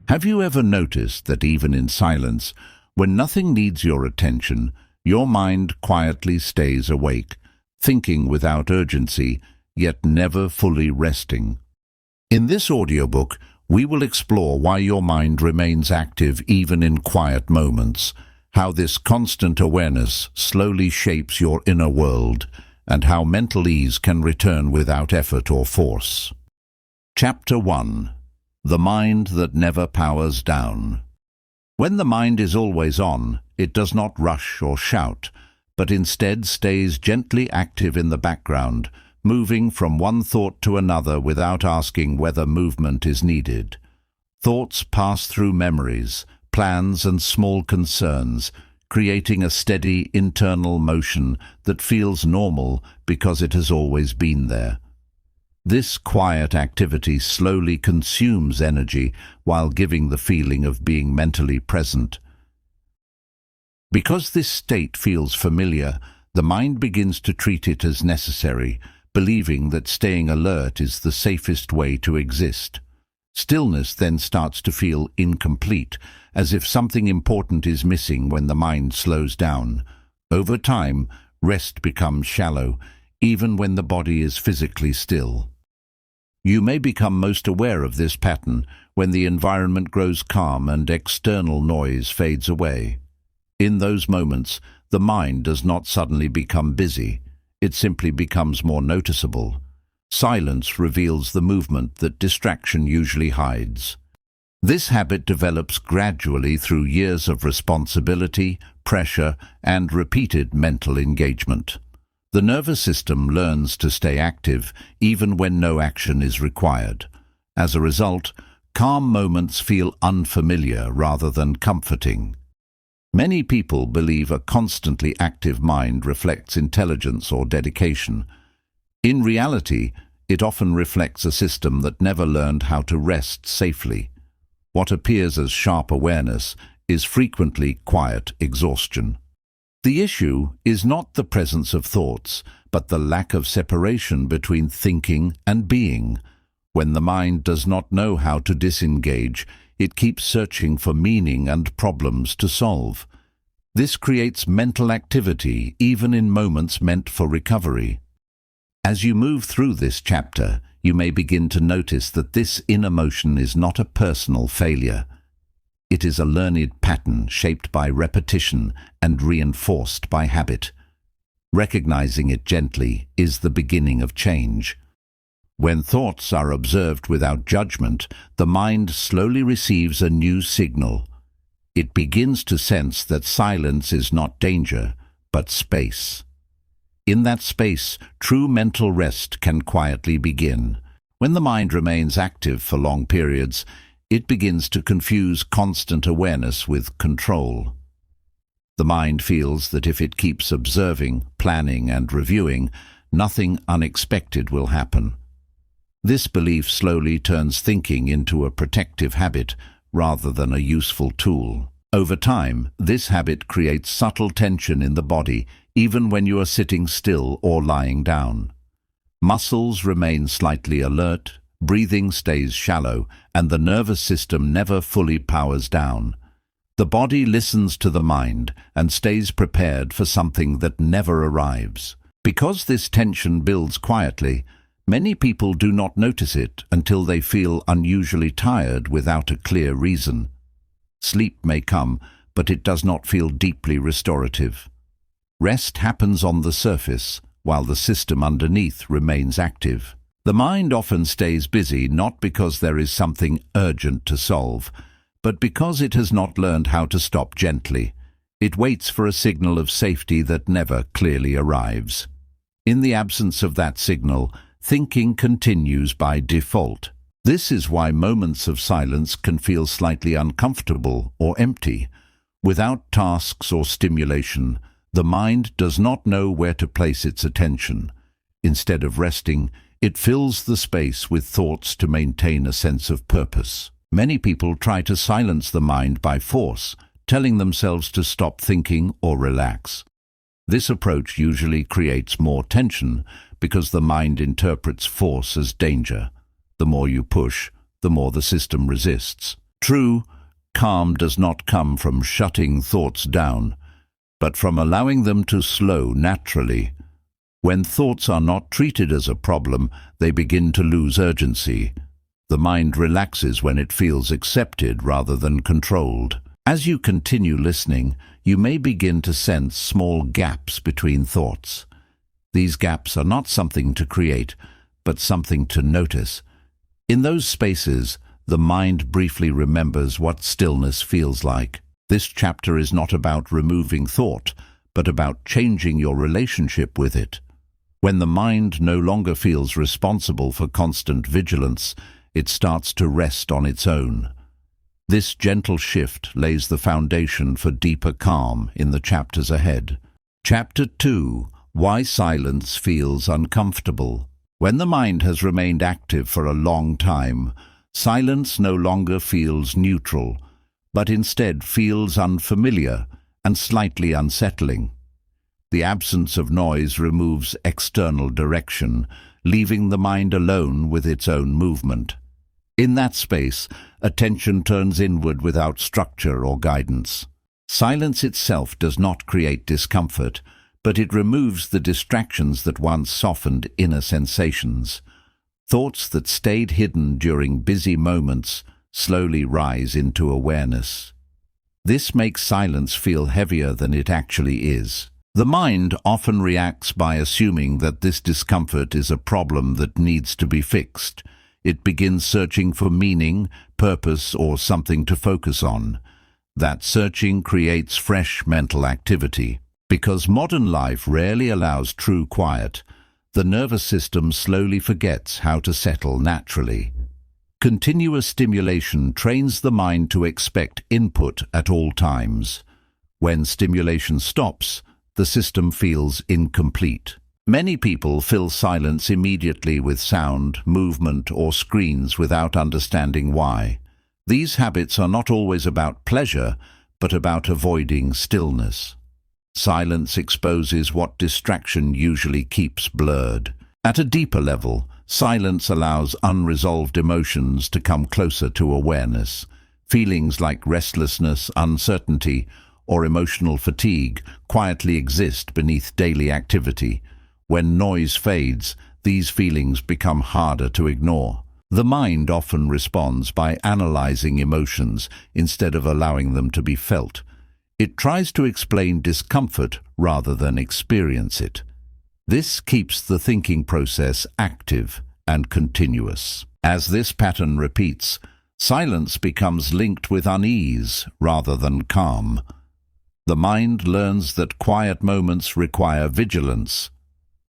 Have you ever noticed that even in silence, when nothing needs your attention, your mind quietly stays awake, thinking without urgency, yet never fully resting? In this audiobook, we will explore why your mind remains active even in quiet moments, how this constant awareness slowly shapes your inner world, and how mental ease can return without effort or force. Chapter 1. The Mind That Never Powers Down. When the mind is always on, it does not rush or shout, but instead stays gently active in the background, moving from one thought to another without asking whether movement is needed. Thoughts pass through memories, plans and small concerns, creating a steady internal motion that feels normal because it has always been there. This quiet activity slowly consumes energy while giving the feeling of being mentally present. Because this state feels familiar, the mind begins to treat it as necessary, believing that staying alert is the safest way to exist. Stillness then starts to feel incomplete, as if something important is missing when the mind slows down. Over time, rest becomes shallow, even when the body is physically still. You may become most aware of this pattern when the environment grows calm and external noise fades away. In those moments, the mind does not suddenly become busy. It simply becomes more noticeable. Silence reveals the movement that distraction usually hides. This habit develops gradually through years of responsibility, pressure, and repeated mental engagement. The nervous system learns to stay active even when no action is required. As a result, calm moments feel unfamiliar rather than comforting. Many people believe a constantly active mind reflects intelligence or dedication. In reality, it often reflects a system that never learned how to rest safely. What appears as sharp awareness is frequently quiet exhaustion. The issue is not the presence of thoughts, but the lack of separation between thinking and being. When the mind does not know how to disengage, it keeps searching for meaning and problems to solve. This creates mental activity even in moments meant for recovery. As you move through this chapter, you may begin to notice that this inner motion is not a personal failure. It is a learned pattern shaped by repetition and reinforced by habit. Recognizing it gently is the beginning of change. When thoughts are observed without judgment, the mind slowly receives a new signal. It begins to sense that silence is not danger, but space. In that space, true mental rest can quietly begin. When the mind remains active for long periods, it begins to confuse constant awareness with control. The mind feels that if it keeps observing, planning, and reviewing, nothing unexpected will happen. This belief slowly turns thinking into a protective habit rather than a useful tool. Over time, this habit creates subtle tension in the body, even when you are sitting still or lying down. Muscles remain slightly alert, breathing stays shallow, and the nervous system never fully powers down. The body listens to the mind and stays prepared for something that never arrives. Because this tension builds quietly, many people do not notice it until they feel unusually tired without a clear reason. Sleep may come, but it does not feel deeply restorative. Rest happens on the surface, while the system underneath remains active. The mind often stays busy not because there is something urgent to solve, but because it has not learned how to stop gently. It waits for a signal of safety that never clearly arrives. In the absence of that signal, thinking continues by default. This is why moments of silence can feel slightly uncomfortable or empty. Without tasks or stimulation, the mind does not know where to place its attention. Instead of resting, it fills the space with thoughts to maintain a sense of purpose. Many people try to silence the mind by force, telling themselves to stop thinking or relax. This approach usually creates more tension because the mind interprets force as danger. The more you push, the more the system resists. True calm does not come from shutting thoughts down, but from allowing them to slow naturally. When thoughts are not treated as a problem, they begin to lose urgency. The mind relaxes when it feels accepted rather than controlled. As you continue listening, you may begin to sense small gaps between thoughts. These gaps are not something to create, but something to notice. In those spaces, the mind briefly remembers what stillness feels like. This chapter is not about removing thought, but about changing your relationship with it. When the mind no longer feels responsible for constant vigilance, it starts to rest on its own. This gentle shift lays the foundation for deeper calm in the chapters ahead. Chapter 2: Why Silence Feels Uncomfortable. When the mind has remained active for a long time, silence no longer feels neutral, but instead feels unfamiliar and slightly unsettling. The absence of noise removes external direction, leaving the mind alone with its own movement. In that space, attention turns inward without structure or guidance. Silence itself does not create discomfort, but it removes the distractions that once softened inner sensations. Thoughts that stayed hidden during busy moments slowly rise into awareness. This makes silence feel heavier than it actually is. The mind often reacts by assuming that this discomfort is a problem that needs to be fixed. It begins searching for meaning, purpose, or something to focus on. That searching creates fresh mental activity. Because modern life rarely allows true quiet, the nervous system slowly forgets how to settle naturally. Continuous stimulation trains the mind to expect input at all times. When stimulation stops, the system feels incomplete. Many people fill silence immediately with sound, movement, or screens without understanding why. These habits are not always about pleasure, but about avoiding stillness. Silence exposes what distraction usually keeps blurred. At a deeper level, silence allows unresolved emotions to come closer to awareness. Feelings like restlessness, uncertainty, or emotional fatigue quietly exist beneath daily activity. When noise fades, these feelings become harder to ignore. The mind often responds by analyzing emotions instead of allowing them to be felt. It tries to explain discomfort rather than experience it. This keeps the thinking process active and continuous. As this pattern repeats, silence becomes linked with unease rather than calm. The mind learns that quiet moments require vigilance.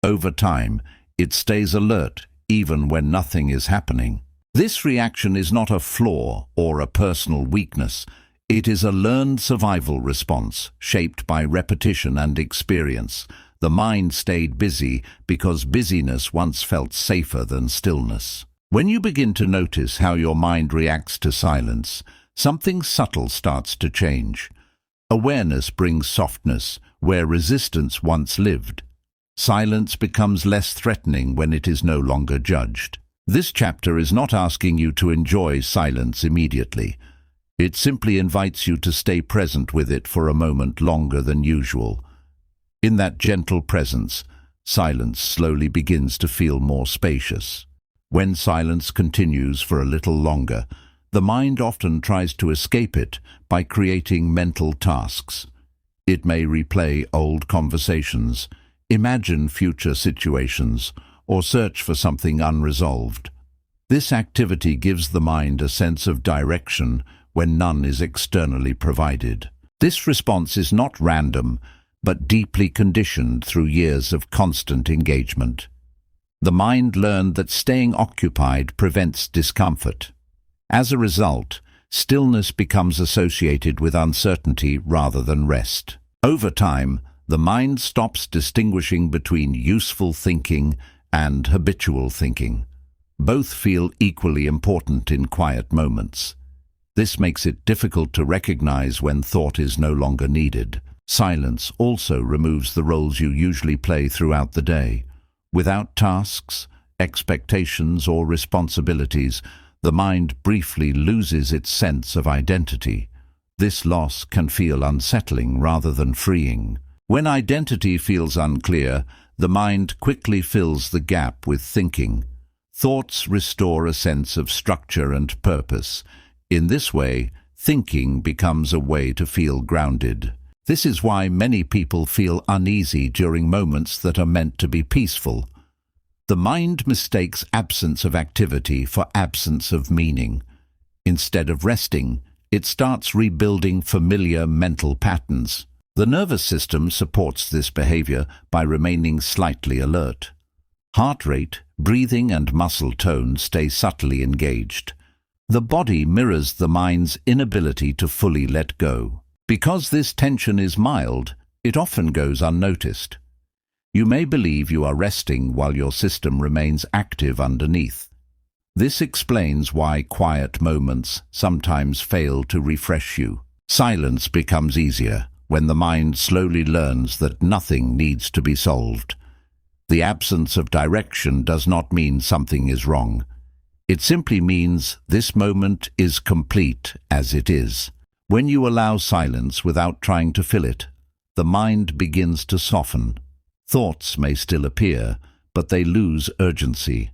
Over time, it stays alert even when nothing is happening. This reaction is not a flaw or a personal weakness. It is a learned survival response, shaped by repetition and experience. The mind stayed busy because busyness once felt safer than stillness. When you begin to notice how your mind reacts to silence, something subtle starts to change. Awareness brings softness where resistance once lived. Silence becomes less threatening when it is no longer judged. This chapter is not asking you to enjoy silence immediately. It simply invites you to stay present with it for a moment longer than usual. In that gentle presence, silence slowly begins to feel more spacious. When silence continues for a little longer, the mind often tries to escape it by creating mental tasks. It may replay old conversations, imagine future situations, or search for something unresolved. This activity gives the mind a sense of direction when none is externally provided. This response is not random, but deeply conditioned through years of constant engagement. The mind learned that staying occupied prevents discomfort. As a result, stillness becomes associated with uncertainty rather than rest. Over time, the mind stops distinguishing between useful thinking and habitual thinking. Both feel equally important in quiet moments. This makes it difficult to recognize when thought is no longer needed. Silence also removes the roles you usually play throughout the day. Without tasks, expectations, or responsibilities, The mind briefly loses its sense of identity. This loss can feel unsettling rather than freeing. When identity feels unclear, the mind quickly fills the gap with thinking. Thoughts restore a sense of structure and purpose. In this way, thinking becomes a way to feel grounded. This is why many people feel uneasy during moments that are meant to be peaceful. The mind mistakes absence of activity for absence of meaning. Instead of resting, it starts rebuilding familiar mental patterns. The nervous system supports this behavior by remaining slightly alert. Heart rate, breathing and muscle tone stay subtly engaged. The body mirrors the mind's inability to fully let go. Because this tension is mild, it often goes unnoticed. You may believe you are resting while your system remains active underneath. This explains why quiet moments sometimes fail to refresh you. Silence becomes easier when the mind slowly learns that nothing needs to be solved. The absence of direction does not mean something is wrong. It simply means this moment is complete as it is. When you allow silence without trying to fill it, the mind begins to soften. Thoughts may still appear, but they lose urgency.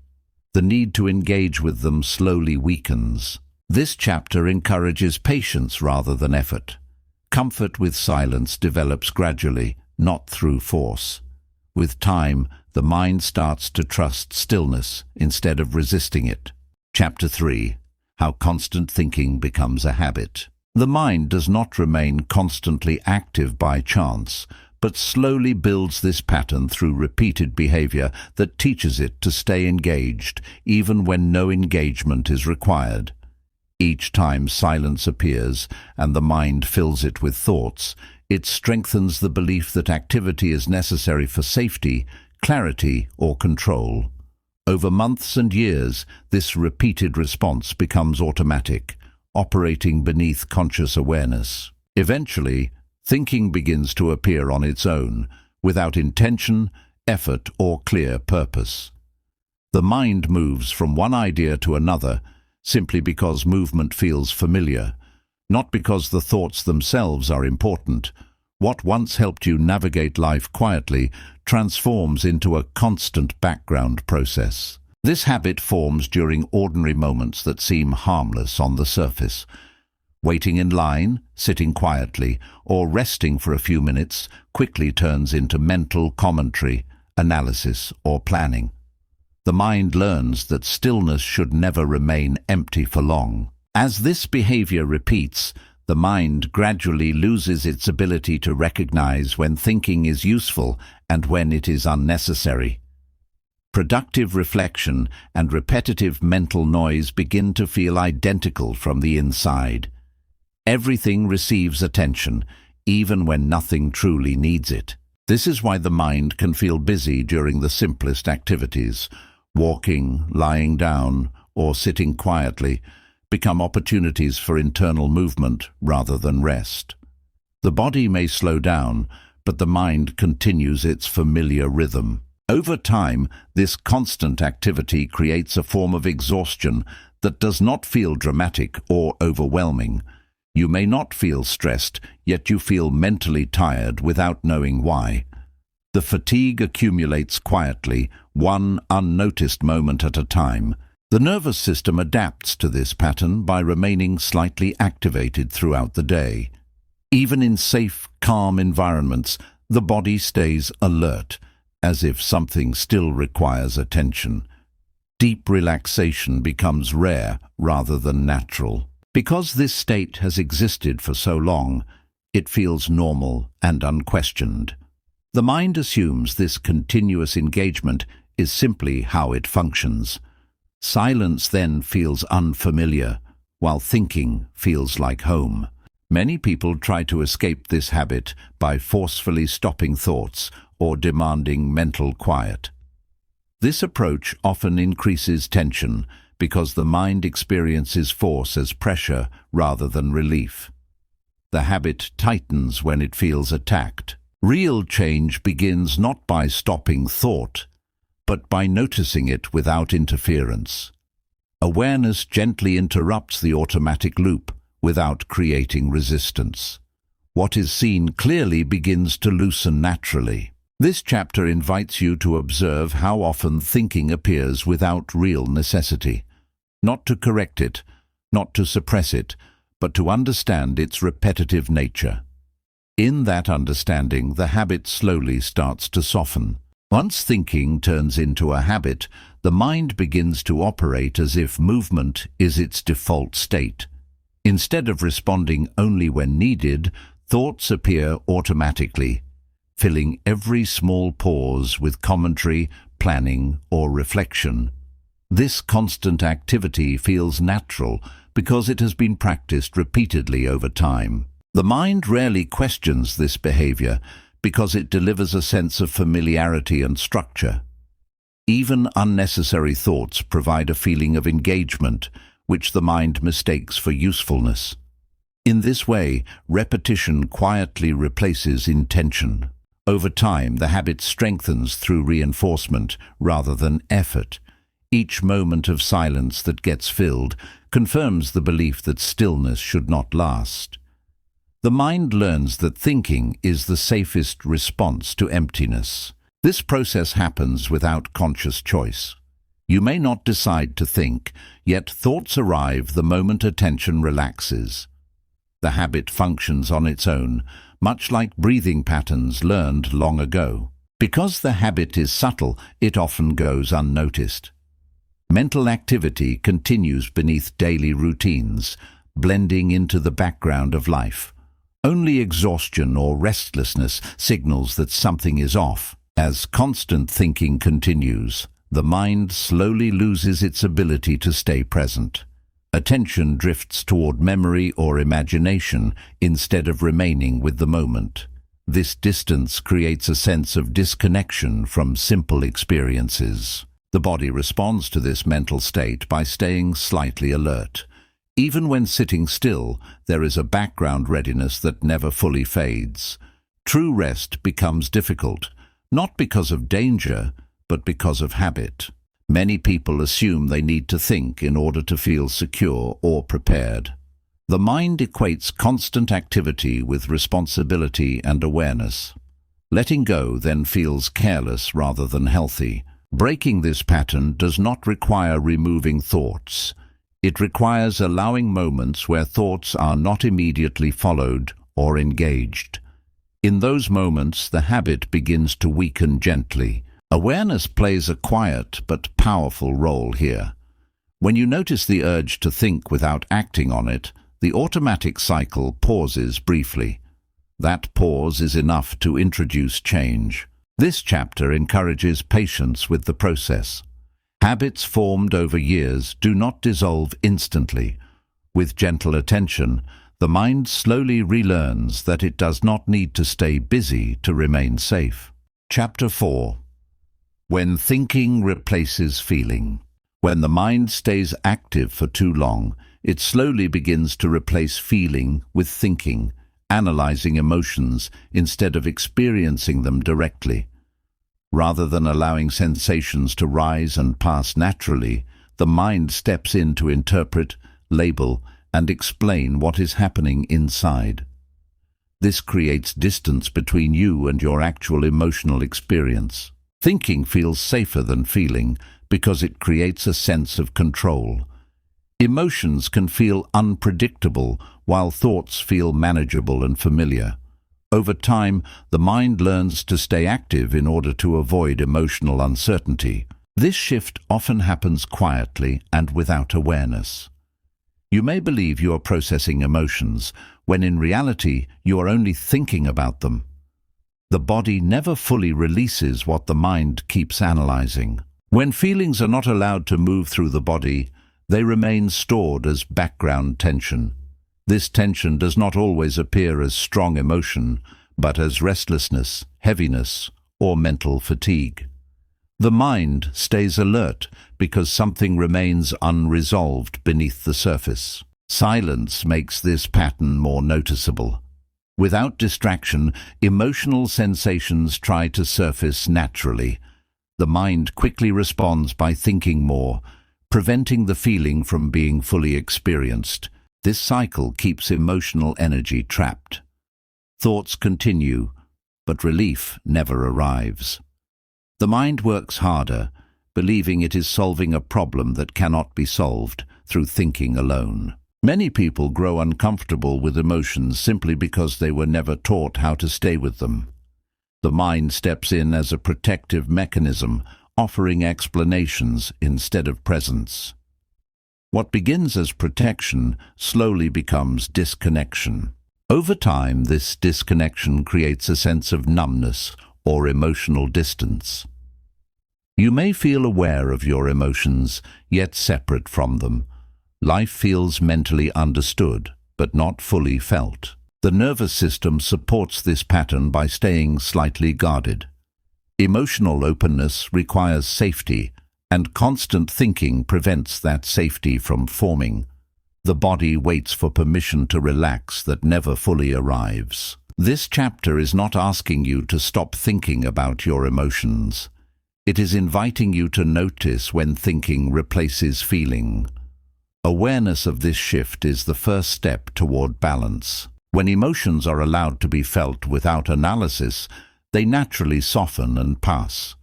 The need to engage with them slowly weakens. This chapter encourages patience rather than effort. Comfort with silence develops gradually, not through force. With time, the mind starts to trust stillness instead of resisting it. Chapter 3. How constant thinking becomes a habit. The mind does not remain constantly active by chance, but slowly builds this pattern through repeated behavior that teaches it to stay engaged, even when no engagement is required. Each time silence appears and the mind fills it with thoughts, it strengthens the belief that activity is necessary for safety, clarity, or control. Over months and years, this repeated response becomes automatic, operating beneath conscious awareness. Eventually, thinking begins to appear on its own, without intention, effort, or clear purpose. The mind moves from one idea to another simply because movement feels familiar, not because the thoughts themselves are important. What once helped you navigate life quietly transforms into a constant background process. This habit forms during ordinary moments that seem harmless on the surface. Waiting in line, sitting quietly, or resting for a few minutes quickly turns into mental commentary, analysis, or planning. The mind learns that stillness should never remain empty for long. As this behavior repeats, the mind gradually loses its ability to recognize when thinking is useful and when it is unnecessary. Productive reflection and repetitive mental noise begin to feel identical from the inside. Everything receives attention, even when nothing truly needs it. This is why the mind can feel busy during the simplest activities. Walking, lying down, or sitting quietly become opportunities for internal movement rather than rest. The body may slow down, but the mind continues its familiar rhythm. Over time, this constant activity creates a form of exhaustion that does not feel dramatic or overwhelming. You may not feel stressed, yet you feel mentally tired without knowing why. The fatigue accumulates quietly, one unnoticed moment at a time. The nervous system adapts to this pattern by remaining slightly activated throughout the day. Even in safe, calm environments, the body stays alert, as if something still requires attention. Deep relaxation becomes rare rather than natural. Because this state has existed for so long, it feels normal and unquestioned. The mind assumes this continuous engagement is simply how it functions. Silence then feels unfamiliar, while thinking feels like home. Many people try to escape this habit by forcefully stopping thoughts or demanding mental quiet. This approach often increases tension because the mind experiences force as pressure rather than relief. The habit tightens when it feels attacked. Real change begins not by stopping thought, but by noticing it without interference. Awareness gently interrupts the automatic loop without creating resistance. What is seen clearly begins to loosen naturally. This chapter invites you to observe how often thinking appears without real necessity. Not to correct it, not to suppress it, but to understand its repetitive nature. In that understanding, the habit slowly starts to soften. Once thinking turns into a habit, the mind begins to operate as if movement is its default state. Instead of responding only when needed, thoughts appear automatically, filling every small pause with commentary, planning, or reflection. This constant activity feels natural because it has been practiced repeatedly over time. The mind rarely questions this behavior because it delivers a sense of familiarity and structure. Even unnecessary thoughts provide a feeling of engagement, which the mind mistakes for usefulness. In this way, repetition quietly replaces intention. Over time, the habit strengthens through reinforcement rather than effort. Each moment of silence that gets filled confirms the belief that stillness should not last. The mind learns that thinking is the safest response to emptiness. This process happens without conscious choice. You may not decide to think, yet thoughts arrive the moment attention relaxes. The habit functions on its own, much like breathing patterns learned long ago. Because the habit is subtle, it often goes unnoticed. Mental activity continues beneath daily routines, blending into the background of life. Only exhaustion or restlessness signals that something is off. As constant thinking continues, the mind slowly loses its ability to stay present. Attention drifts toward memory or imagination instead of remaining with the moment. This distance creates a sense of disconnection from simple experiences. The body responds to this mental state by staying slightly alert. Even when sitting still, there is a background readiness that never fully fades. True rest becomes difficult, not because of danger, but because of habit. Many people assume they need to think in order to feel secure or prepared. The mind equates constant activity with responsibility and awareness. Letting go then feels careless rather than healthy. Breaking this pattern does not require removing thoughts. It requires allowing moments where thoughts are not immediately followed or engaged. In those moments, the habit begins to weaken gently. Awareness plays a quiet but powerful role here. When you notice the urge to think without acting on it, the automatic cycle pauses briefly. That pause is enough to introduce change. This chapter encourages patience with the process. Habits formed over years do not dissolve instantly. With gentle attention, the mind slowly relearns that it does not need to stay busy to remain safe. Chapter 4. When thinking replaces feeling. When the mind stays active for too long, it slowly begins to replace feeling with thinking, analyzing emotions instead of experiencing them directly. Rather than allowing sensations to rise and pass naturally, the mind steps in to interpret, label, and explain what is happening inside. This creates distance between you and your actual emotional experience. Thinking feels safer than feeling because it creates a sense of control. Emotions can feel unpredictable while thoughts feel manageable and familiar. Over time, the mind learns to stay active in order to avoid emotional uncertainty. This shift often happens quietly and without awareness. You may believe you are processing emotions, when in reality you are only thinking about them. The body never fully releases what the mind keeps analyzing. When feelings are not allowed to move through the body, they remain stored as background tension. This tension does not always appear as strong emotion, but as restlessness, heaviness, or mental fatigue. The mind stays alert because something remains unresolved beneath the surface. Silence makes this pattern more noticeable. Without distraction, emotional sensations try to surface naturally. The mind quickly responds by thinking more, preventing the feeling from being fully experienced. This cycle keeps emotional energy trapped. Thoughts continue, but relief never arrives. The mind works harder, believing it is solving a problem that cannot be solved through thinking alone. Many people grow uncomfortable with emotions simply because they were never taught how to stay with them. The mind steps in as a protective mechanism, offering explanations instead of presence. What begins as protection slowly becomes disconnection. Over time, this disconnection creates a sense of numbness or emotional distance. You may feel aware of your emotions, yet separate from them. Life feels mentally understood, but not fully felt. The nervous system supports this pattern by staying slightly guarded. Emotional openness requires safety, and constant thinking prevents that safety from forming. The body waits for permission to relax that never fully arrives. This chapter is not asking you to stop thinking about your emotions. It is inviting you to notice when thinking replaces feeling. Awareness of this shift is the first step toward balance. When emotions are allowed to be felt without analysis, they naturally soften and pass.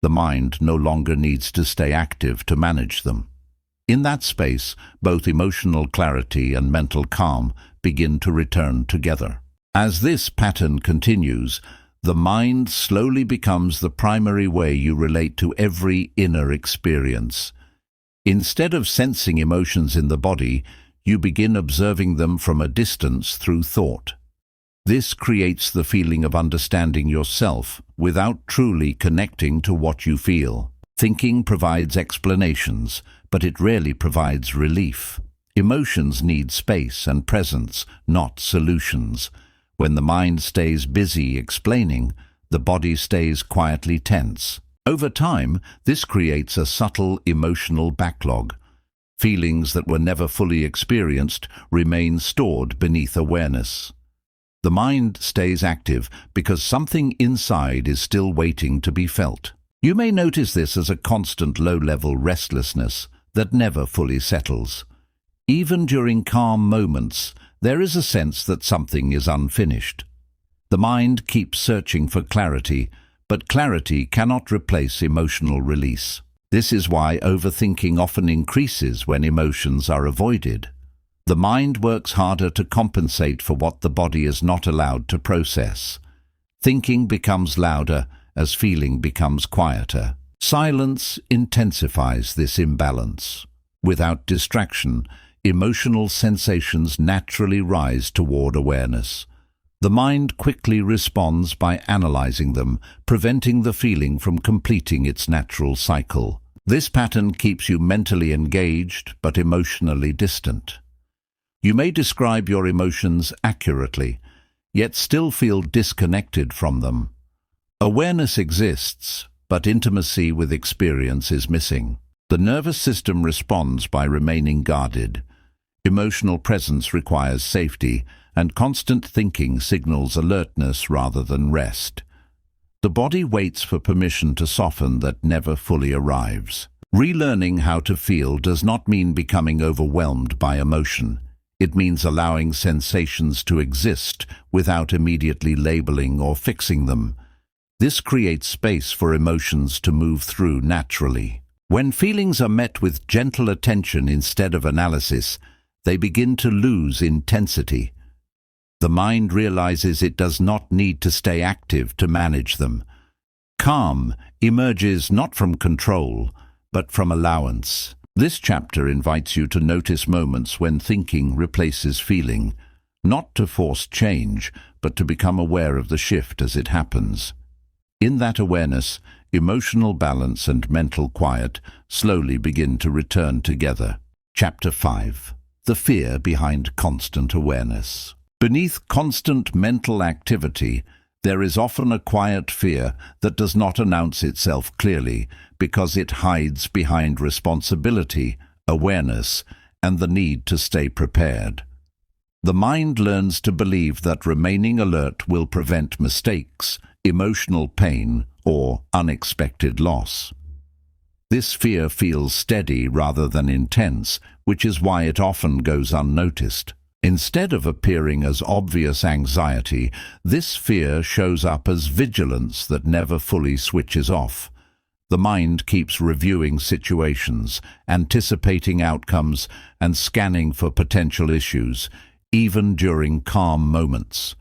The mind no longer needs to stay active to manage them. In that space, both emotional clarity and mental calm begin to return together. As this pattern continues, the mind slowly becomes the primary way you relate to every inner experience. Instead of sensing emotions in the body, you begin observing them from a distance through thought. This creates the feeling of understanding yourself without truly connecting to what you feel. Thinking provides explanations, but it rarely provides relief. Emotions need space and presence, not solutions. When the mind stays busy explaining, the body stays quietly tense. Over time, this creates a subtle emotional backlog. Feelings that were never fully experienced remain stored beneath awareness. The mind stays active because something inside is still waiting to be felt. You may notice this as a constant low-level restlessness that never fully settles. Even during calm moments, there is a sense that something is unfinished. The mind keeps searching for clarity, but clarity cannot replace emotional release. This is why overthinking often increases when emotions are avoided. The mind works harder to compensate for what the body is not allowed to process. Thinking becomes louder as feeling becomes quieter. Silence intensifies this imbalance. Without distraction, emotional sensations naturally rise toward awareness. The mind quickly responds by analyzing them, preventing the feeling from completing its natural cycle. This pattern keeps you mentally engaged but emotionally distant. You may describe your emotions accurately, yet still feel disconnected from them. Awareness exists, but intimacy with experience is missing. The nervous system responds by remaining guarded. Emotional presence requires safety, and constant thinking signals alertness rather than rest. The body waits for permission to soften that never fully arrives. Relearning how to feel does not mean becoming overwhelmed by emotion. It means allowing sensations to exist without immediately labeling or fixing them. This creates space for emotions to move through naturally. When feelings are met with gentle attention instead of analysis, they begin to lose intensity. The mind realizes it does not need to stay active to manage them. Calm emerges not from control, but from allowance. This chapter invites you to notice moments when thinking replaces feeling, not to force change, but to become aware of the shift as it happens. In that awareness, emotional balance and mental quiet slowly begin to return together. Chapter 5. The fear behind constant awareness. Beneath constant mental activity, there is often a quiet fear that does not announce itself clearly because it hides behind responsibility, awareness, and the need to stay prepared. The mind learns to believe that remaining alert will prevent mistakes, emotional pain, or unexpected loss. This fear feels steady rather than intense, which is why it often goes unnoticed. Instead of appearing as obvious anxiety, this fear shows up as vigilance that never fully switches off. The mind keeps reviewing situations, anticipating outcomes, and scanning for potential issues, even during calm moments.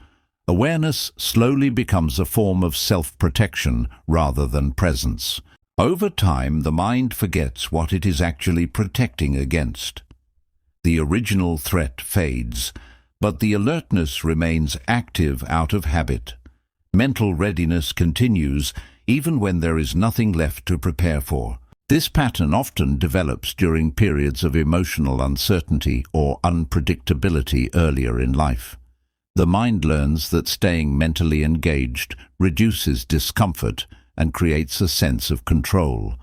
Awareness slowly becomes a form of self-protection rather than presence. Over time, the mind forgets what it is actually protecting against. The original threat fades, but the alertness remains active out of habit. Mental readiness continues even when there is nothing left to prepare for. This pattern often develops during periods of emotional uncertainty or unpredictability earlier in life. The mind learns that staying mentally engaged reduces discomfort and creates a sense of control.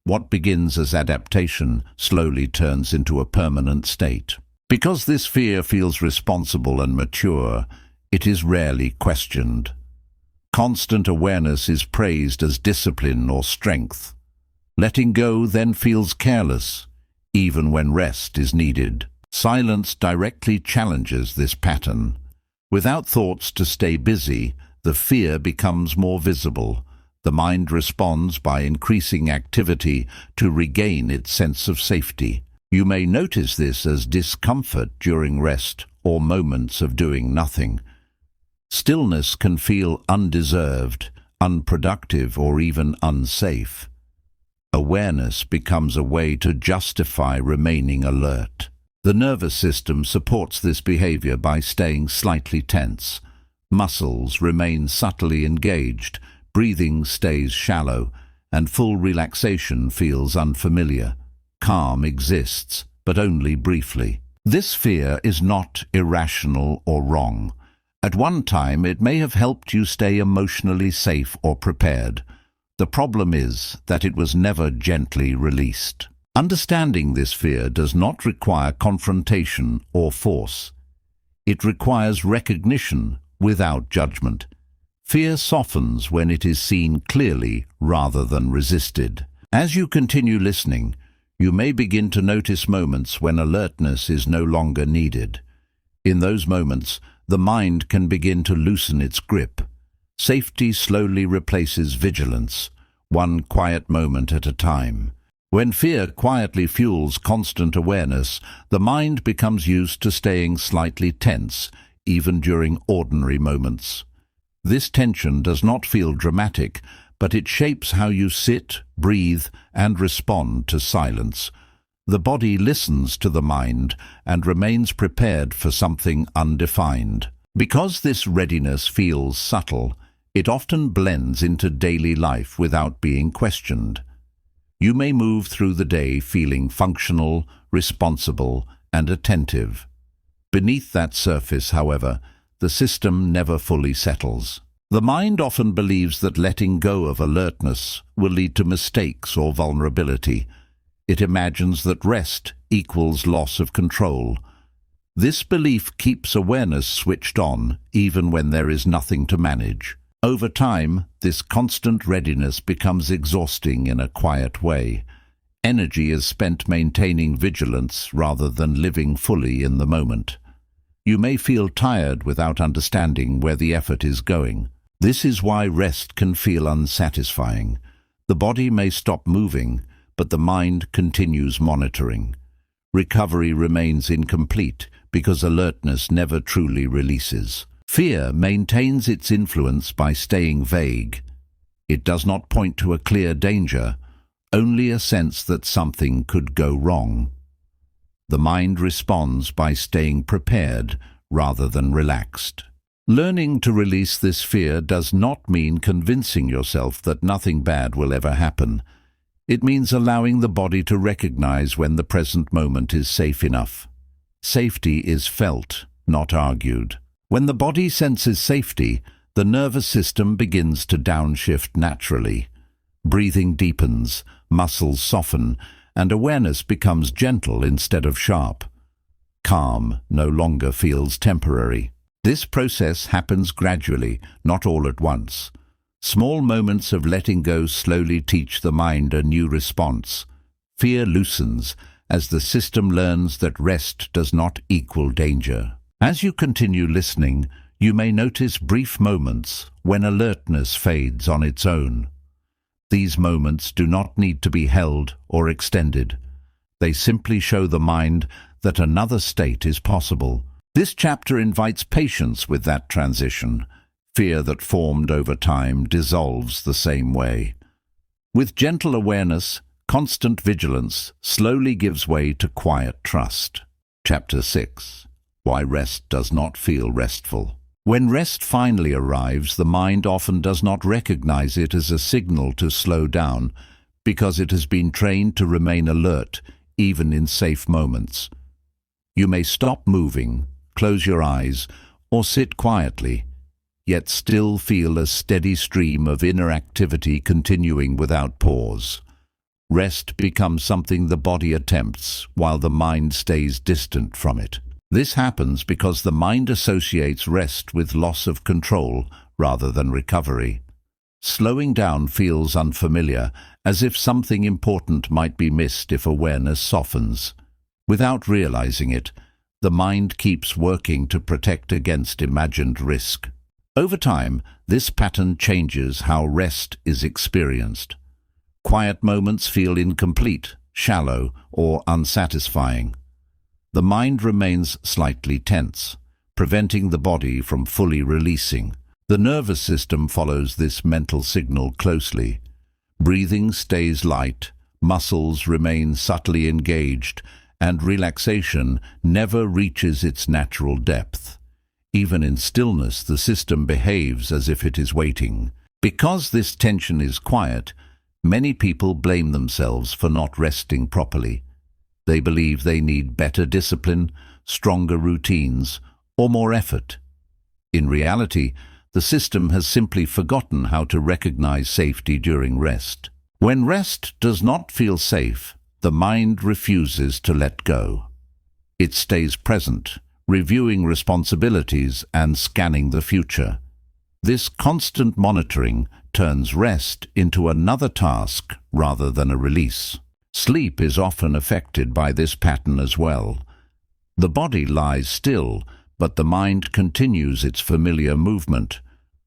What begins as adaptation slowly turns into a permanent state. Because this fear feels responsible and mature, it is rarely questioned. Constant awareness is praised as discipline or strength. Letting go then feels careless, even when rest is needed. Silence directly challenges this pattern. Without thoughts to stay busy, the fear becomes more visible. The mind responds by increasing activity to regain its sense of safety. You may notice this as discomfort during rest or moments of doing nothing. Stillness can feel undeserved, unproductive, or even unsafe. Awareness becomes a way to justify remaining alert. The nervous system supports this behavior by staying slightly tense. Muscles remain subtly engaged, breathing stays shallow, and full relaxation feels unfamiliar. Calm exists, but only briefly. This fear is not irrational or wrong. At one time, it may have helped you stay emotionally safe or prepared. The problem is that it was never gently released. Understanding this fear does not require confrontation or force. It requires recognition without judgment. Fear softens when it is seen clearly rather than resisted. As you continue listening, you may begin to notice moments when alertness is no longer needed. In those moments, the mind can begin to loosen its grip. Safety slowly replaces vigilance, one quiet moment at a time. When fear quietly fuels constant awareness, the mind becomes used to staying slightly tense, even during ordinary moments. This tension does not feel dramatic, but it shapes how you sit, breathe, and respond to silence. The body listens to the mind and remains prepared for something undefined. Because this readiness feels subtle, it often blends into daily life without being questioned. You may move through the day feeling functional, responsible, and attentive. Beneath that surface, however, the system never fully settles. The mind often believes that letting go of alertness will lead to mistakes or vulnerability. It imagines that rest equals loss of control. This belief keeps awareness switched on even when there is nothing to manage. Over time, this constant readiness becomes exhausting in a quiet way. Energy is spent maintaining vigilance rather than living fully in the moment. You may feel tired without understanding where the effort is going. This is why rest can feel unsatisfying. The body may stop moving, but the mind continues monitoring. Recovery remains incomplete because alertness never truly releases. Fear maintains its influence by staying vague. It does not point to a clear danger, only a sense that something could go wrong. The mind responds by staying prepared rather than relaxed. Learning to release this fear does not mean convincing yourself that nothing bad will ever happen. It means allowing the body to recognize when the present moment is safe enough. Safety is felt, not argued. When the body senses safety, the nervous system begins to downshift naturally. Breathing deepens, muscles soften, and awareness becomes gentle instead of sharp. Calm no longer feels temporary. This process happens gradually, not all at once. Small moments of letting go slowly teach the mind a new response. Fear loosens as the system learns that rest does not equal danger. As you continue listening, you may notice brief moments when alertness fades on its own. These moments do not need to be held or extended. They simply show the mind that another state is possible. This chapter invites patience with that transition. Fear that formed over time dissolves the same way. With gentle awareness, constant vigilance slowly gives way to quiet trust. Chapter 6. Why rest does not feel restful. When rest finally arrives, the mind often does not recognize it as a signal to slow down because it has been trained to remain alert even in safe moments. You may stop moving, close your eyes, or sit quietly, yet still feel a steady stream of inner activity continuing without pause. Rest becomes something the body attempts while the mind stays distant from it. This happens because the mind associates rest with loss of control rather than recovery. Slowing down feels unfamiliar, as if something important might be missed if awareness softens. Without realizing it, the mind keeps working to protect against imagined risk. Over time, this pattern changes how rest is experienced. Quiet moments feel incomplete, shallow, or unsatisfying. The mind remains slightly tense, preventing the body from fully releasing. The nervous system follows this mental signal closely. Breathing stays light, muscles remain subtly engaged, and relaxation never reaches its natural depth. Even in stillness, the system behaves as if it is waiting. Because this tension is quiet, many people blame themselves for not resting properly. They believe they need better discipline, stronger routines, or more effort. In reality, the system has simply forgotten how to recognize safety during rest. When rest does not feel safe, the mind refuses to let go. It stays present, reviewing responsibilities and scanning the future. This constant monitoring turns rest into another task rather than a release. Sleep is often affected by this pattern as well. The body lies still, but the mind continues its familiar movement.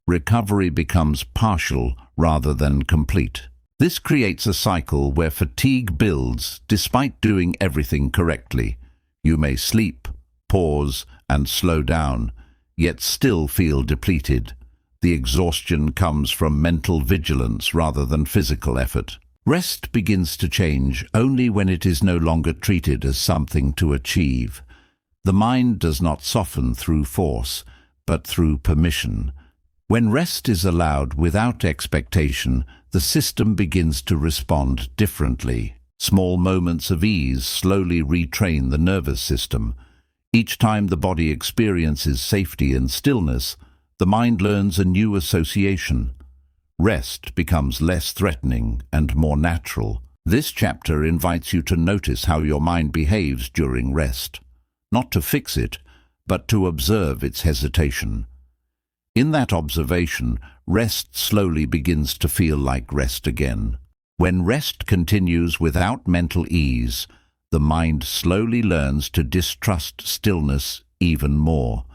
Recovery becomes partial rather than complete. This creates a cycle where fatigue builds despite doing everything correctly. You may sleep, pause, and slow down, yet still feel depleted. The exhaustion comes from mental vigilance rather than physical effort. Rest begins to change only when it is no longer treated as something to achieve. The mind does not soften through force, but through permission. When rest is allowed without expectation, the system begins to respond differently. Small moments of ease slowly retrain the nervous system. Each time the body experiences safety and stillness, the mind learns a new association. Rest becomes less threatening and more natural. This chapter invites you to notice how your mind behaves during rest, not to fix it, but to observe its hesitation. In that observation, rest slowly begins to feel like rest again. When rest continues without mental ease, the mind slowly learns to distrust stillness even more.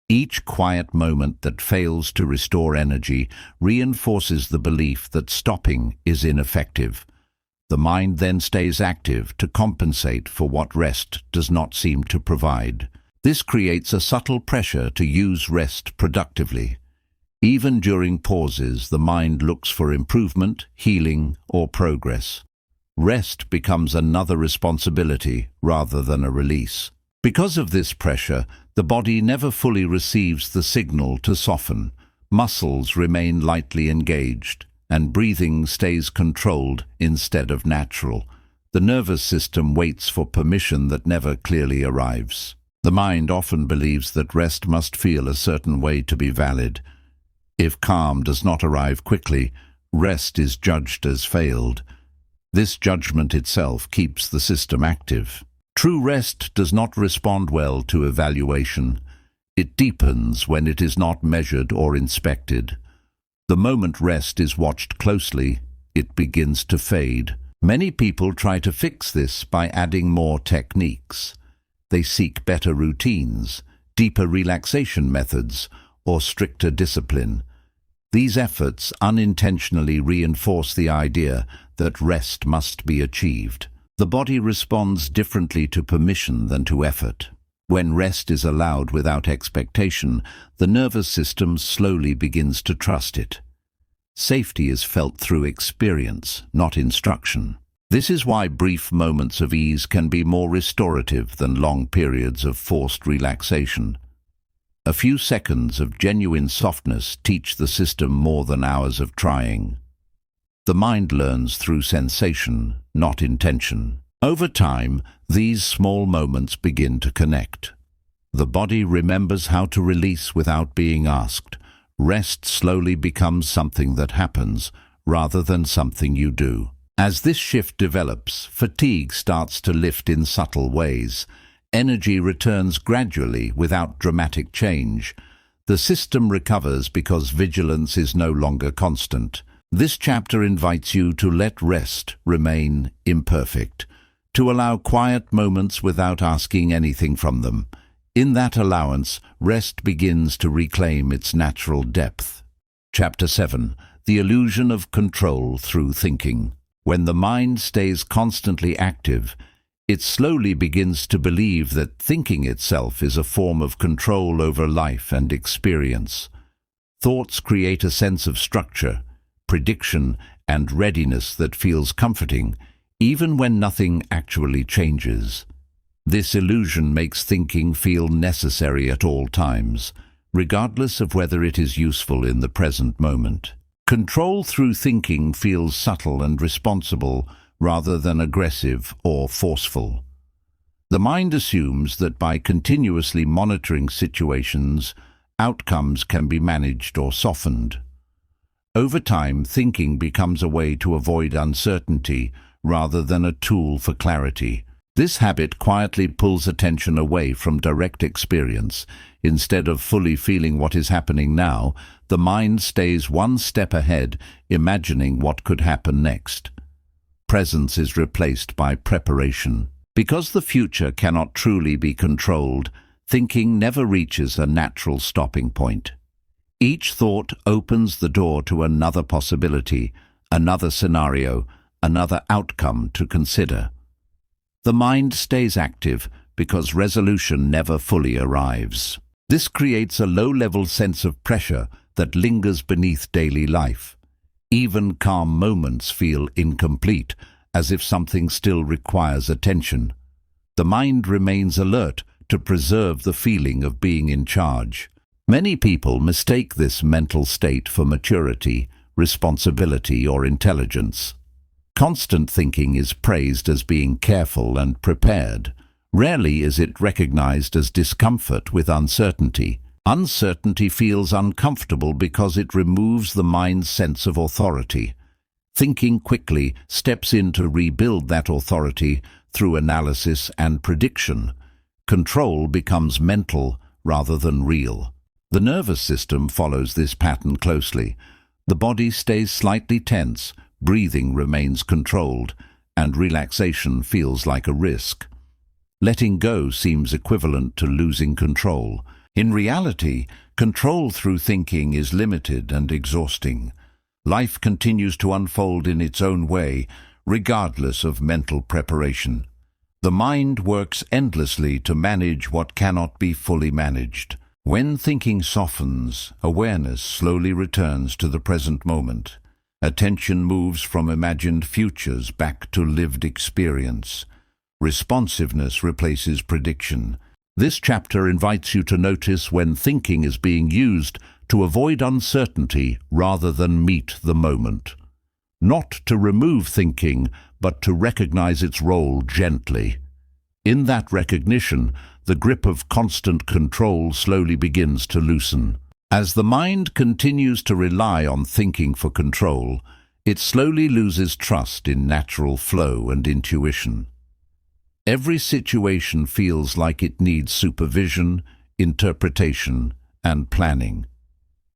Each quiet moment that fails to restore energy reinforces the belief that stopping is ineffective. The mind then stays active to compensate for what rest does not seem to provide. This creates a subtle pressure to use rest productively. Even during pauses, the mind looks for improvement, healing, or progress. Rest becomes another responsibility rather than a release. Because of this pressure, the body never fully receives the signal to soften. Muscles remain lightly engaged, and breathing stays controlled instead of natural. The nervous system waits for permission that never clearly arrives. The mind often believes that rest must feel a certain way to be valid. If calm does not arrive quickly, rest is judged as failed. This judgment itself keeps the system active. True rest does not respond well to evaluation. It deepens when it is not measured or inspected. The moment rest is watched closely, it begins to fade. Many people try to fix this by adding more techniques. They seek better routines, deeper relaxation methods, or stricter discipline. These efforts unintentionally reinforce the idea that rest must be achieved. The body responds differently to permission than to effort. When rest is allowed without expectation, the nervous system slowly begins to trust it. Safety is felt through experience, not instruction. This is why brief moments of ease can be more restorative than long periods of forced relaxation. A few seconds of genuine softness teach the system more than hours of trying. The mind learns through sensation, not intention. Over time, these small moments begin to connect. The body remembers how to release without being asked. Rest slowly becomes something that happens, rather than something you do. As this shift develops, fatigue starts to lift in subtle ways. Energy returns gradually without dramatic change. The system recovers because vigilance is no longer constant. This chapter invites you to let rest remain imperfect, to allow quiet moments without asking anything from them. In that allowance, rest begins to reclaim its natural depth. Chapter 7. The illusion of control through thinking. When the mind stays constantly active, it slowly begins to believe that thinking itself is a form of control over life and experience. Thoughts create a sense of structure, prediction, and readiness that feels comforting, even when nothing actually changes. This illusion makes thinking feel necessary at all times, regardless of whether it is useful in the present moment. Control through thinking feels subtle and responsible rather than aggressive or forceful. The mind assumes that by continuously monitoring situations, outcomes can be managed or softened. Over time, thinking becomes a way to avoid uncertainty rather than a tool for clarity. This habit quietly pulls attention away from direct experience. Instead of fully feeling what is happening now, the mind stays one step ahead, imagining what could happen next. Presence is replaced by preparation. Because the future cannot truly be controlled, thinking never reaches a natural stopping point. Each thought opens the door to another possibility, another scenario, another outcome to consider. The mind stays active because resolution never fully arrives. This creates a low-level sense of pressure that lingers beneath daily life. Even calm moments feel incomplete, as if something still requires attention. The mind remains alert to preserve the feeling of being in charge. Many people mistake this mental state for maturity, responsibility, or intelligence. Constant thinking is praised as being careful and prepared. Rarely is it recognized as discomfort with uncertainty. Uncertainty feels uncomfortable because it removes the mind's sense of authority. Thinking quickly steps in to rebuild that authority through analysis and prediction. Control becomes mental rather than real. The nervous system follows this pattern closely. The body stays slightly tense, breathing remains controlled, and relaxation feels like a risk. Letting go seems equivalent to losing control. In reality, control through thinking is limited and exhausting. Life continues to unfold in its own way, regardless of mental preparation. The mind works endlessly to manage what cannot be fully managed. When thinking softens, awareness slowly returns to the present moment. Attention moves from imagined futures back to lived experience. Responsiveness replaces prediction. This chapter invites you to notice when thinking is being used to avoid uncertainty rather than meet the moment. Not to remove thinking, but to recognize its role gently. In that recognition, the grip of constant control slowly begins to loosen. As the mind continues to rely on thinking for control, it slowly loses trust in natural flow and intuition. Every situation feels like it needs supervision, interpretation, and planning.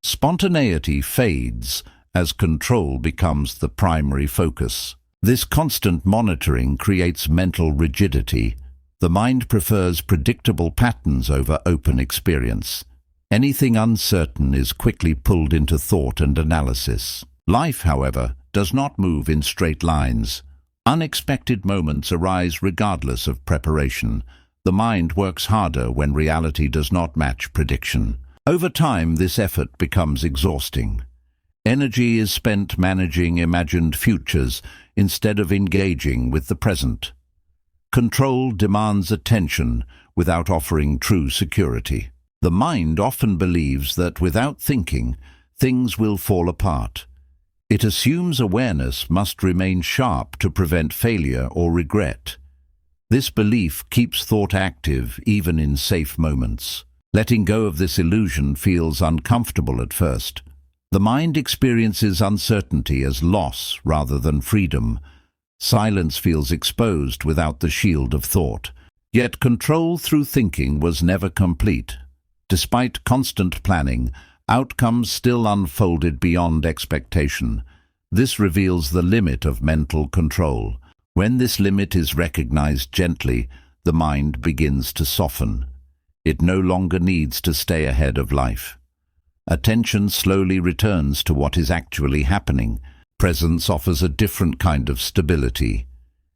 Spontaneity fades as control becomes the primary focus. This constant monitoring creates mental rigidity. The mind prefers predictable patterns over open experience. Anything uncertain is quickly pulled into thought and analysis. Life, however, does not move in straight lines. Unexpected moments arise regardless of preparation. The mind works harder when reality does not match prediction. Over time, this effort becomes exhausting. Energy is spent managing imagined futures instead of engaging with the present. Control demands attention without offering true security. The mind often believes that without thinking, things will fall apart. It assumes awareness must remain sharp to prevent failure or regret. This belief keeps thought active even in safe moments. Letting go of this illusion feels uncomfortable at first. The mind experiences uncertainty as loss rather than freedom. Silence feels exposed without the shield of thought. Yet control through thinking was never complete. Despite constant planning, outcomes still unfolded beyond expectation. This reveals the limit of mental control. When this limit is recognized gently, the mind begins to soften. It no longer needs to stay ahead of life. Attention slowly returns to what is actually happening. Presence offers a different kind of stability.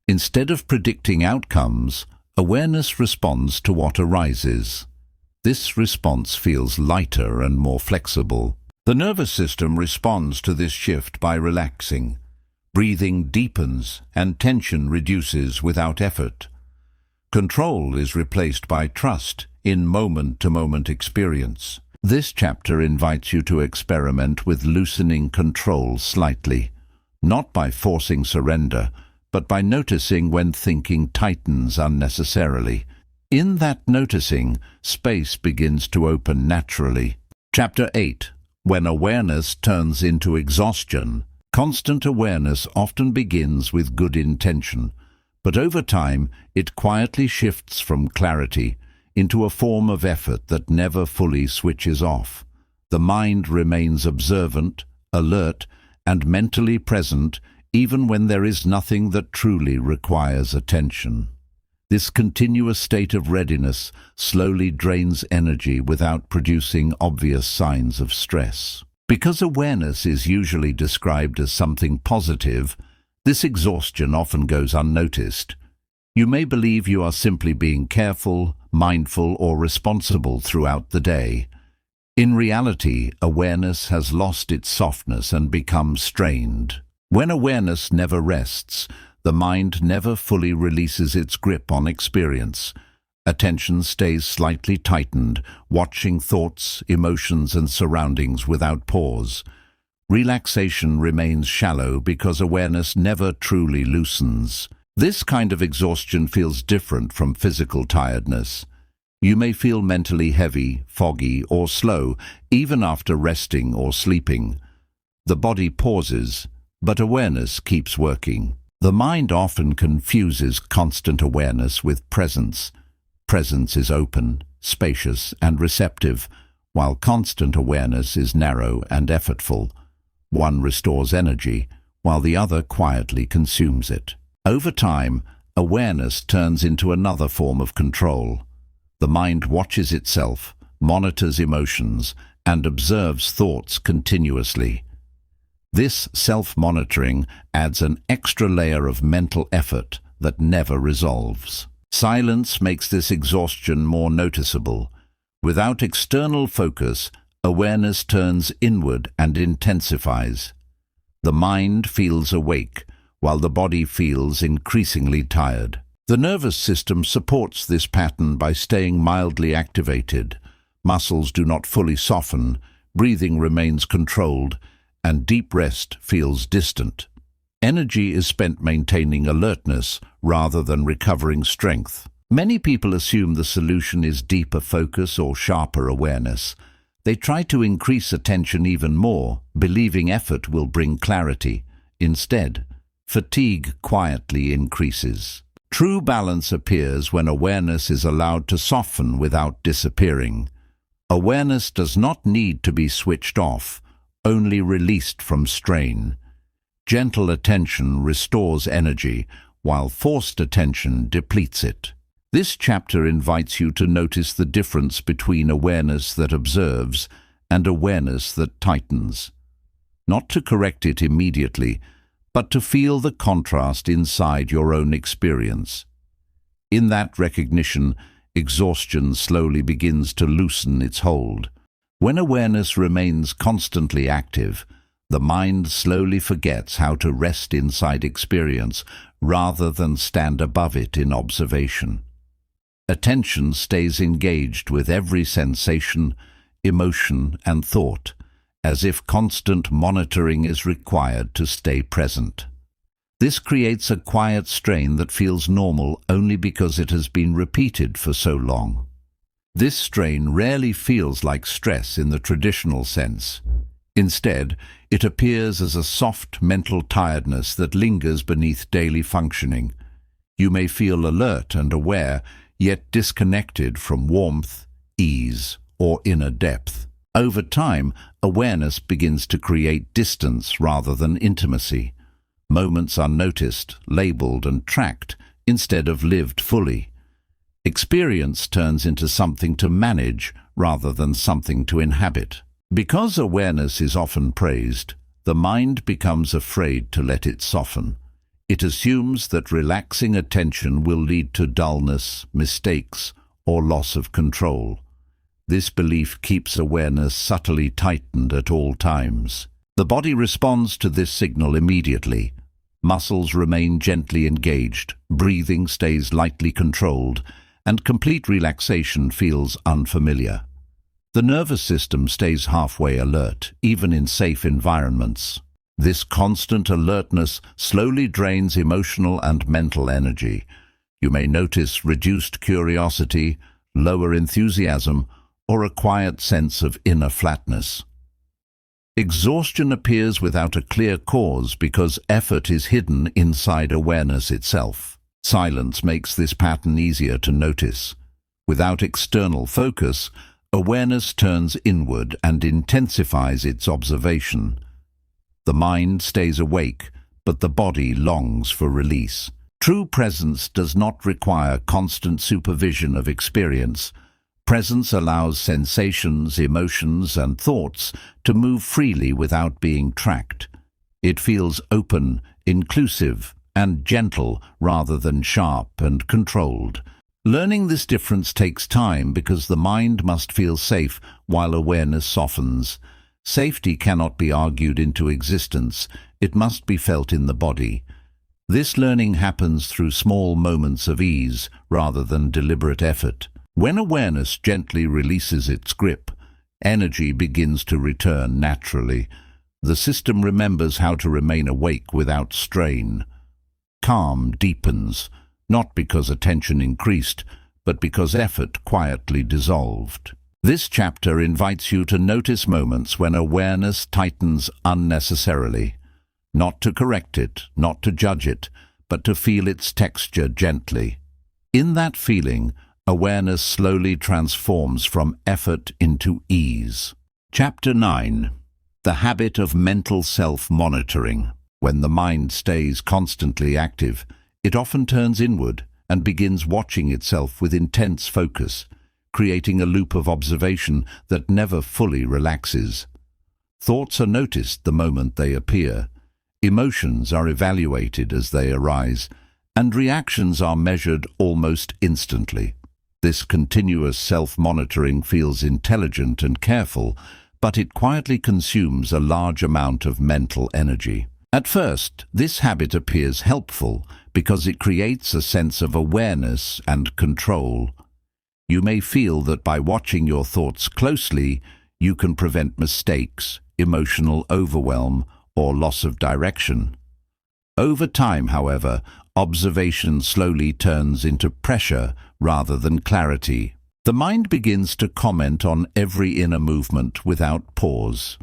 Instead of predicting outcomes, awareness responds to what arises. This response feels lighter and more flexible. The nervous system responds to this shift by relaxing. Breathing deepens and tension reduces without effort. Control is replaced by trust in moment-to-moment experience. This chapter invites you to experiment with loosening control slightly, not by forcing surrender, but by noticing when thinking tightens unnecessarily. In that noticing, space begins to open naturally. Chapter 8. When awareness turns into exhaustion. Constant awareness often begins with good intention, but over time it quietly shifts from clarity into a form of effort that never fully switches off. The mind remains observant, alert, and mentally present even when there is nothing that truly requires attention. This continuous state of readiness slowly drains energy without producing obvious signs of stress. Because awareness is usually described as something positive, this exhaustion often goes unnoticed. You may believe you are simply being careful, mindful, or responsible throughout the day. In reality, awareness has lost its softness and become strained. When awareness never rests, the mind never fully releases its grip on experience. Attention stays slightly tightened, watching thoughts, emotions, and surroundings without pause. Relaxation remains shallow because awareness never truly loosens. This kind of exhaustion feels different from physical tiredness. You may feel mentally heavy, foggy, or slow, even after resting or sleeping. The body pauses, but awareness keeps working. The mind often confuses constant awareness with presence. Presence is open, spacious, and receptive, while constant awareness is narrow and effortful. One restores energy, while the other quietly consumes it. Over time, awareness turns into another form of control. The mind watches itself, monitors emotions, and observes thoughts continuously. This self-monitoring adds an extra layer of mental effort that never resolves. Silence makes this exhaustion more noticeable. Without external focus, awareness turns inward and intensifies. The mind feels awake, while the body feels increasingly tired. The nervous system supports this pattern by staying mildly activated. Muscles do not fully soften, breathing remains controlled, and deep rest feels distant. Energy is spent maintaining alertness rather than recovering strength. Many people assume the solution is deeper focus or sharper awareness. They try to increase attention even more, believing effort will bring clarity. Instead, fatigue quietly increases. True balance appears when awareness is allowed to soften without disappearing. Awareness does not need to be switched off, only released from strain. Gentle attention restores energy, while forced attention depletes it. This chapter invites you to notice the difference between awareness that observes and awareness that tightens. Not to correct it immediately, but to feel the contrast inside your own experience. In that recognition, exhaustion slowly begins to loosen its hold. When awareness remains constantly active, the mind slowly forgets how to rest inside experience rather than stand above it in observation. Attention stays engaged with every sensation, emotion, and thought, as if constant monitoring is required to stay present. This creates a quiet strain that feels normal only because it has been repeated for so long. This strain rarely feels like stress in the traditional sense. Instead, it appears as a soft mental tiredness that lingers beneath daily functioning. You may feel alert and aware, yet disconnected from warmth, ease, or inner depth. Over time, awareness begins to create distance rather than intimacy. Moments are noticed, labeled, and tracked instead of lived fully. Experience turns into something to manage rather than something to inhabit. Because awareness is often praised, the mind becomes afraid to let it soften. It assumes that relaxing attention will lead to dullness, mistakes, or loss of control. This belief keeps awareness subtly tightened at all times. The body responds to this signal immediately. Muscles remain gently engaged, breathing stays lightly controlled, and complete relaxation feels unfamiliar. The nervous system stays halfway alert, even in safe environments. This constant alertness slowly drains emotional and mental energy. You may notice reduced curiosity, lower enthusiasm, or a quiet sense of inner flatness. Exhaustion appears without a clear cause because effort is hidden inside awareness itself. Silence makes this pattern easier to notice. Without external focus, awareness turns inward and intensifies its observation. The mind stays awake, but the body longs for release. True presence does not require constant supervision of experience. Presence allows sensations, emotions, and thoughts to move freely without being tracked. It feels open, inclusive, and gentle rather than sharp and controlled. Learning this difference takes time because the mind must feel safe while awareness softens. Safety cannot be argued into existence. It must be felt in the body. This learning happens through small moments of ease rather than deliberate effort. When awareness gently releases its grip, energy begins to return naturally. The system remembers how to remain awake without strain. Calm deepens, not because attention increased, but because effort quietly dissolved. This chapter invites you to notice moments when awareness tightens unnecessarily. Not to correct it, not to judge it, but to feel its texture gently. In that feeling, awareness slowly transforms from effort into ease. Chapter 9. The habit of mental self-monitoring. When the mind stays constantly active, it often turns inward and begins watching itself with intense focus, creating a loop of observation that never fully relaxes. Thoughts are noticed the moment they appear, emotions are evaluated as they arise, and reactions are measured almost instantly. This continuous self-monitoring feels intelligent and careful, but it quietly consumes a large amount of mental energy. At first, this habit appears helpful because it creates a sense of awareness and control. You may feel that by watching your thoughts closely, you can prevent mistakes, emotional overwhelm, or loss of direction. Over time, however, observation slowly turns into pressure rather than clarity. The mind begins to comment on every inner movement without pause.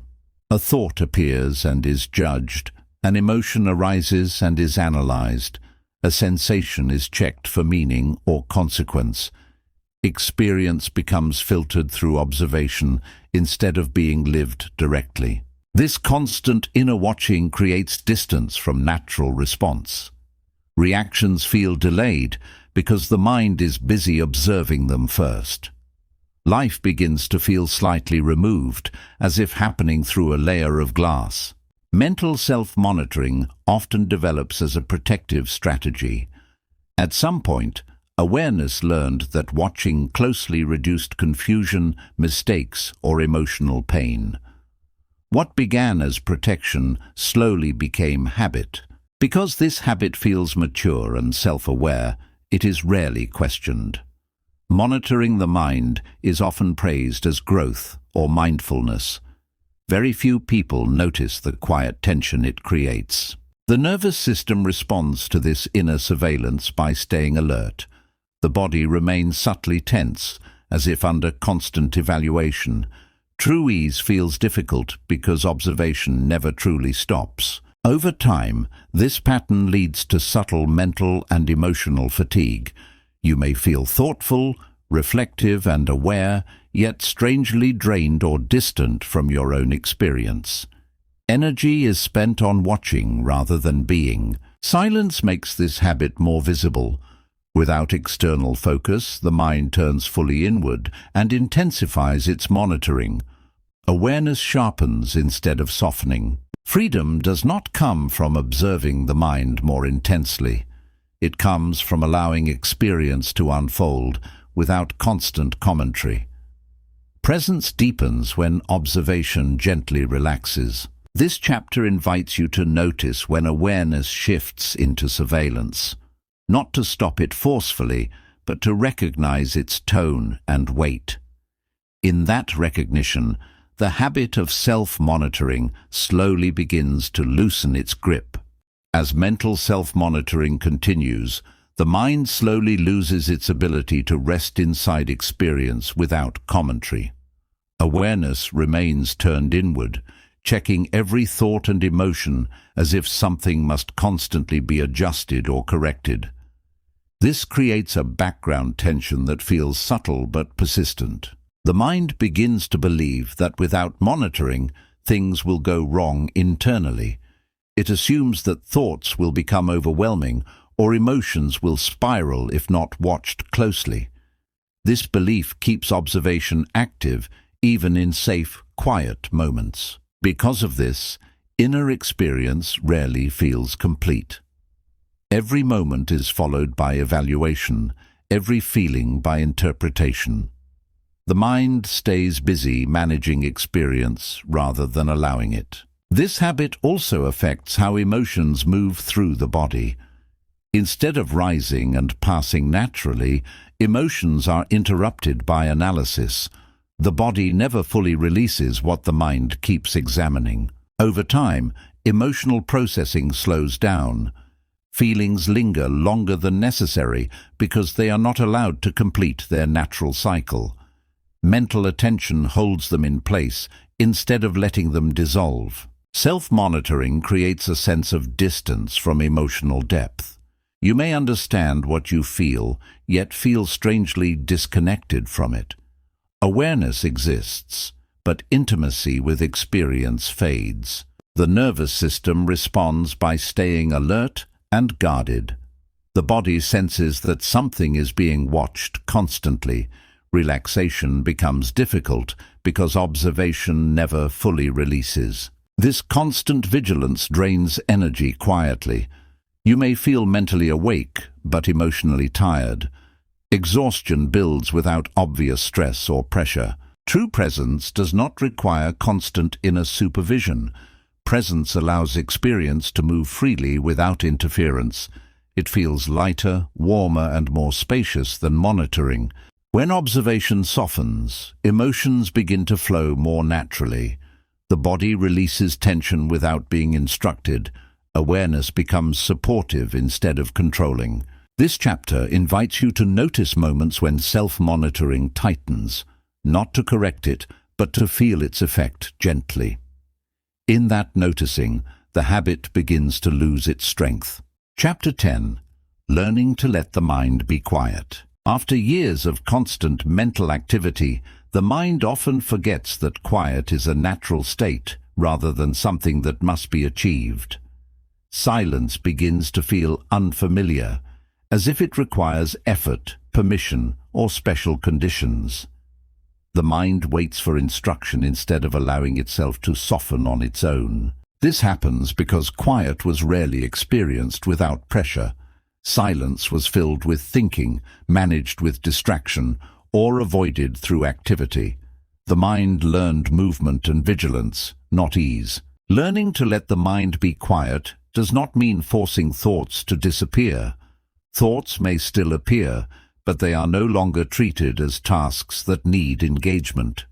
A thought appears and is judged. An emotion arises and is analyzed. A sensation is checked for meaning or consequence. experience becomes filtered through observation instead of being lived directly. This constant inner watching creates distance from natural response. Reactions feel delayed because the mind is busy observing them first. Life begins to feel slightly removed, as if happening through a layer of glass. Mental self-monitoring often develops as a protective strategy. At some point, awareness learned that watching closely reduced confusion, mistakes, or emotional pain. What began as protection slowly became habit. Because this habit feels mature and self-aware, it is rarely questioned. Monitoring the mind is often praised as growth or mindfulness. Very few people notice the quiet tension it creates. The nervous system responds to this inner surveillance by staying alert. The body remains subtly tense, as if under constant evaluation. True ease feels difficult because observation never truly stops. Over time, this pattern leads to subtle mental and emotional fatigue. You may feel thoughtful, reflective and aware, yet strangely drained or distant from your own experience. Energy is spent on watching rather than being. Silence makes this habit more visible. Without external focus, the mind turns fully inward and intensifies its monitoring. Awareness sharpens instead of softening. Freedom does not come from observing the mind more intensely. It comes from allowing experience to unfold without constant commentary. Presence deepens when observation gently relaxes. This chapter invites you to notice when awareness shifts into surveillance. Not to stop it forcefully, but to recognize its tone and weight. In that recognition, the habit of self-monitoring slowly begins to loosen its grip. As mental self-monitoring continues, the mind slowly loses its ability to rest inside experience without commentary. Awareness remains turned inward, checking every thought and emotion as if something must constantly be adjusted or corrected. This creates a background tension that feels subtle but persistent. The mind begins to believe that without monitoring, things will go wrong internally. It assumes that thoughts will become overwhelming or emotions will spiral if not watched closely. This belief keeps observation active even in safe, quiet moments. Because of this, inner experience rarely feels complete. Every moment is followed by evaluation, every feeling by interpretation. The mind stays busy managing experience rather than allowing it. This habit also affects how emotions move through the body. Instead of rising and passing naturally, emotions are interrupted by analysis. The body never fully releases what the mind keeps examining. Over time, emotional processing slows down. Feelings linger longer than necessary because they are not allowed to complete their natural cycle. Mental attention holds them in place instead of letting them dissolve. Self-monitoring creates a sense of distance from emotional depth. You may understand what you feel, yet feel strangely disconnected from it. Awareness exists, but intimacy with experience fades. The nervous system responds by staying alert and guarded. The body senses that something is being watched constantly. Relaxation becomes difficult because observation never fully releases. This constant vigilance drains energy quietly. You may feel mentally awake, but emotionally tired. Exhaustion builds without obvious stress or pressure. True presence does not require constant inner supervision. Presence allows experience to move freely without interference. It feels lighter, warmer, and more spacious than monitoring. When observation softens, emotions begin to flow more naturally. The body releases tension without being instructed. Awareness becomes supportive instead of controlling. This chapter invites you to notice moments when self-monitoring tightens, not to correct it, but to feel its effect gently. In that noticing, the habit begins to lose its strength. Chapter 10. Learning to let the mind be quiet. After years of constant mental activity, the mind often forgets that quiet is a natural state rather than something that must be achieved. Silence begins to feel unfamiliar, as if it requires effort, permission, or special conditions. The mind waits for instruction instead of allowing itself to soften on its own. This happens because quiet was rarely experienced without pressure. Silence was filled with thinking, managed with distraction, or avoided through activity. The mind learned movement and vigilance, not ease. Learning to let the mind be quiet does not mean forcing thoughts to disappear. Thoughts may still appear, but they are no longer treated as tasks that need engagement.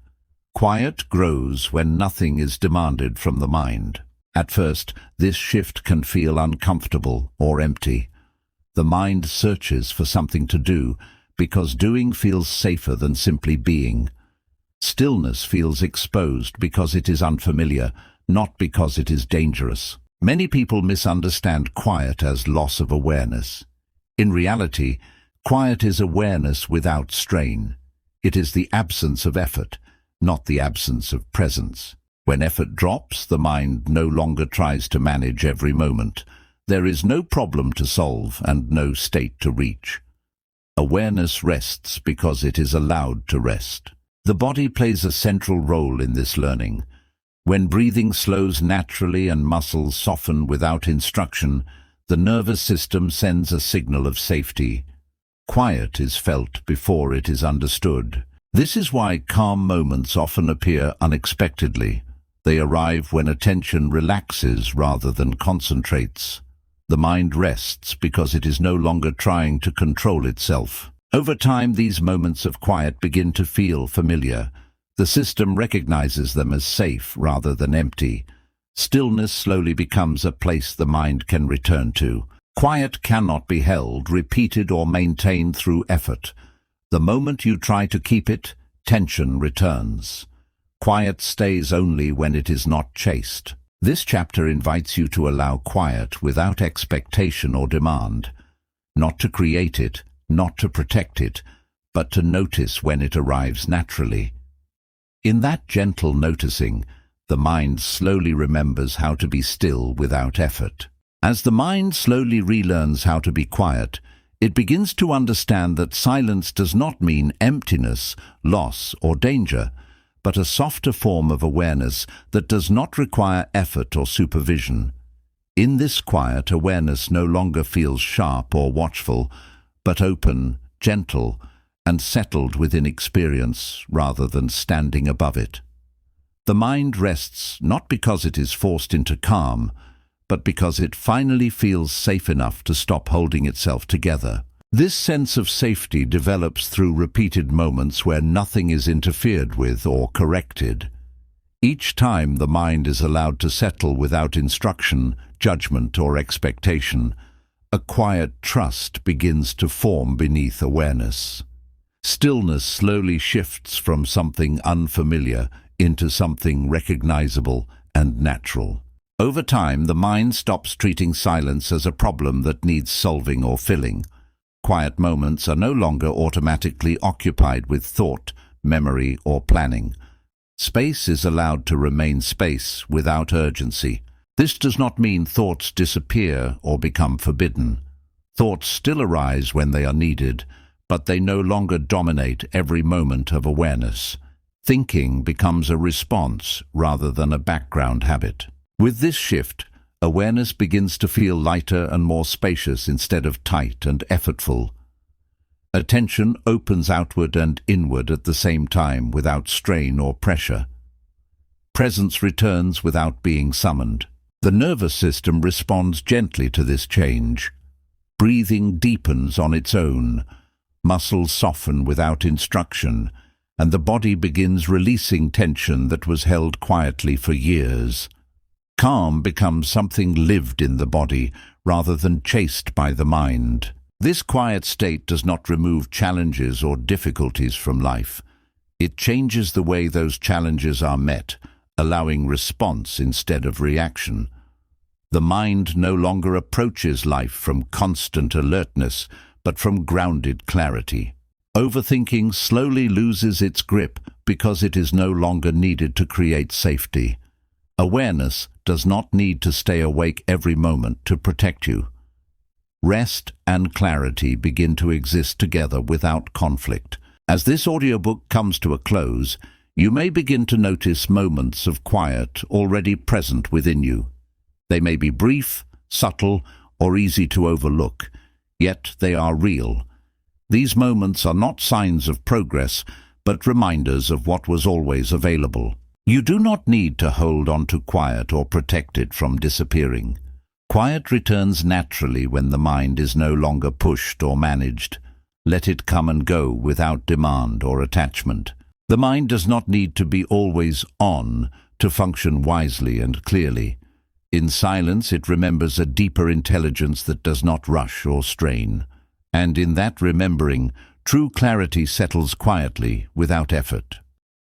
Quiet grows when nothing is demanded from the mind. At first, this shift can feel uncomfortable or empty. The mind searches for something to do because doing feels safer than simply being. Stillness feels exposed because it is unfamiliar, not because it is dangerous. Many people misunderstand quiet as loss of awareness. In reality, quiet is awareness without strain. It is the absence of effort, not the absence of presence. When effort drops, the mind no longer tries to manage every moment. There is no problem to solve and no state to reach. Awareness rests because it is allowed to rest. The body plays a central role in this learning. When breathing slows naturally and muscles soften without instruction, the nervous system sends a signal of safety. Quiet is felt before it is understood. This is why calm moments often appear unexpectedly. They arrive when attention relaxes rather than concentrates. The mind rests because it is no longer trying to control itself. Over time, these moments of quiet begin to feel familiar. The system recognizes them as safe rather than empty. Stillness slowly becomes a place the mind can return to. Quiet cannot be held, repeated, or maintained through effort. The moment you try to keep it, tension returns. Quiet stays only when it is not chased. This chapter invites you to allow quiet without expectation or demand. Not to create it, not to protect it, but to notice when it arrives naturally. In that gentle noticing, the mind slowly remembers how to be still without effort. As the mind slowly relearns how to be quiet, it begins to understand that silence does not mean emptiness, loss, or danger, but a softer form of awareness that does not require effort or supervision. In this quiet, awareness no longer feels sharp or watchful, but open, gentle, and settled within experience rather than standing above it. The mind rests not because it is forced into calm, but because it finally feels safe enough to stop holding itself together. This sense of safety develops through repeated moments where nothing is interfered with or corrected. Each time the mind is allowed to settle without instruction, judgment, or expectation, a quiet trust begins to form beneath awareness. Stillness slowly shifts from something unfamiliar into something recognizable and natural. Over time, the mind stops treating silence as a problem that needs solving or filling. Quiet moments are no longer automatically occupied with thought, memory, or planning. Space is allowed to remain space without urgency. This does not mean thoughts disappear or become forbidden. Thoughts still arise when they are needed, but they no longer dominate every moment of awareness. Thinking becomes a response rather than a background habit. With this shift, awareness begins to feel lighter and more spacious instead of tight and effortful. Attention opens outward and inward at the same time without strain or pressure. Presence returns without being summoned. The nervous system responds gently to this change. Breathing deepens on its own. Muscles soften without instruction, and the body begins releasing tension that was held quietly for years. Calm becomes something lived in the body rather than chased by the mind. This quiet state does not remove challenges or difficulties from life. It changes the way those challenges are met, allowing response instead of reaction. The mind no longer approaches life from constant alertness, but from grounded clarity. Overthinking slowly loses its grip because it is no longer needed to create safety. Awareness does not need to stay awake every moment to protect you. Rest and clarity begin to exist together without conflict. As this audiobook comes to a close, you may begin to notice moments of quiet already present within you. They may be brief, subtle, or easy to overlook, yet they are real. These moments are not signs of progress, but reminders of what was always available. You do not need to hold on to quiet or protect it from disappearing. Quiet returns naturally when the mind is no longer pushed or managed. Let it come and go without demand or attachment. The mind does not need to be always on to function wisely and clearly. In silence, it remembers a deeper intelligence that does not rush or strain. And in that remembering, true clarity settles quietly without effort.